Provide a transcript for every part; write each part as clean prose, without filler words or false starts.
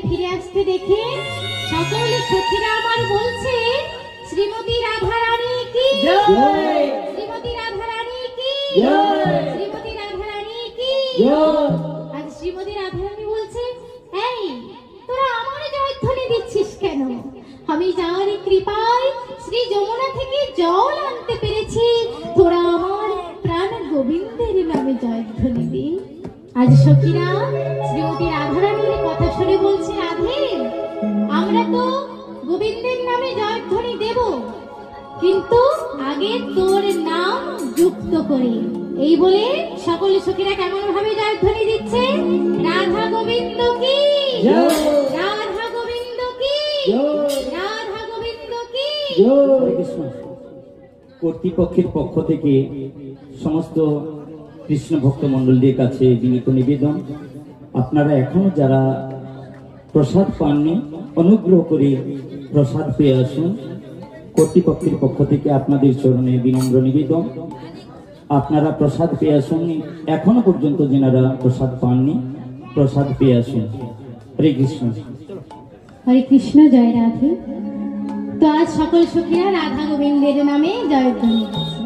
ফিরে আসতে দেখে সকলে সখীরা আমার বলছে, শ্রীমতী রাধা রানী কি জয়, শ্রীমতী রাধা রানী কি জয়, শ্রীমতী রাধা রানী কি জয়। আজ শ্রীমতী রাধা রানী বলছে, এই তোরা আমার জয়ধ্বনি দিচ্ছিস কেন? আমি যার কৃপায় শ্রী যমুনা থেকে জল আনতে পেরেছি, তোরা আমার প্রাণ গোবিন্দের নামে জয়ধ্বনি দি। আজ সখীরা শ্রীমতী রাধা রানীর কথা শুনে বলছে, রাধে আমরা তো গোবিন্দের নামে জয়ধ্বনি দেব, কিন্তু আগে তোর নাম যুক্ত করি। এই বলে সকল সখীরা কেমন ভাবে জয়ধ্বনি দিচ্ছে, রাধা গোবিন্দ কি জয়, রাধা গোবিন্দ কি জয়, রাধা গোবিন্দ কি জয়। কর্তৃপক্ষের পক্ষ থেকে সমস্ত কৃষ্ণ ভক্ত মন্ডলীর কাছে বিনীত নিবেদন, আপনারা এখনো যারা প্রসাদ পাননি অনুগ্রহ করে প্রসাদ পেয়ে আসুন। কর্তৃপক্ষের পক্ষ থেকে আপনাদের চরণে বিনম্র নিবেদন, আপনারা প্রসাদ পেয়ে আসুন। এখনো পর্যন্ত যেনারা প্রসাদ পাননি প্রসাদ পেয়ে আসুন। হরে কৃষ্ণ। হরে কৃষ্ণ। জয় রাধে। তো আজ সকল সখীরা রাধা গোবিন্দের নামে জয়ধ্বনি দিচ্ছে।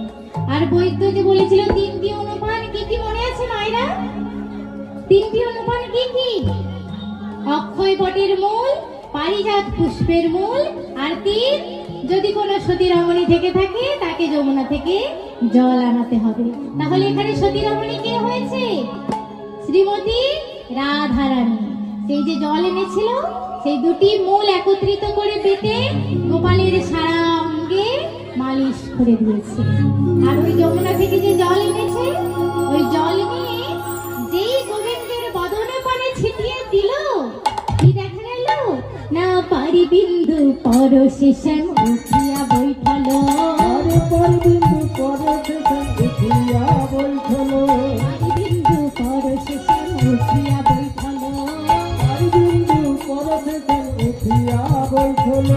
আর বৈদ্য যে বলেছিল তিনটি অনুপান কি কি মনে আছে মায়েরা? তিনটি অনুপান কি কি? অক্ষয় বটের মূল, পারিজাত পুষ্পের মূল, আর তিন, যদি কোনো সতী রমণী থেকে থাকে তাকে যমুনা থেকে জল আনাতে হবে। তাহলে এখানে সতী রমণী কে হয়েছে? শ্রীমতী রাধা রানী। সেই যে জল এনেছিল সেই দুটি মূল একত্রিত করে বেটে গোপালের সারা অঙ্গে মালিশ করে দিয়েছে। আর ওই যমুনা থেকে যে জল এনেছে ওই জল নিয়ে যেই গোবিন্দের বদনে পানে ছিটিয়ে দিল, কি দেখা গেল না, পারি বিন্দু পরশে শ্যাম উঠিয়া বৈঠল, পারি বিন্দু পরশে শ্যাম উঠিয়া বৈঠল, পারি বিন্দু পরশে শ্যাম উঠিয়া বৈঠল, পারি বিন্দু পরশে শ্যাম উঠিয়া বৈঠল।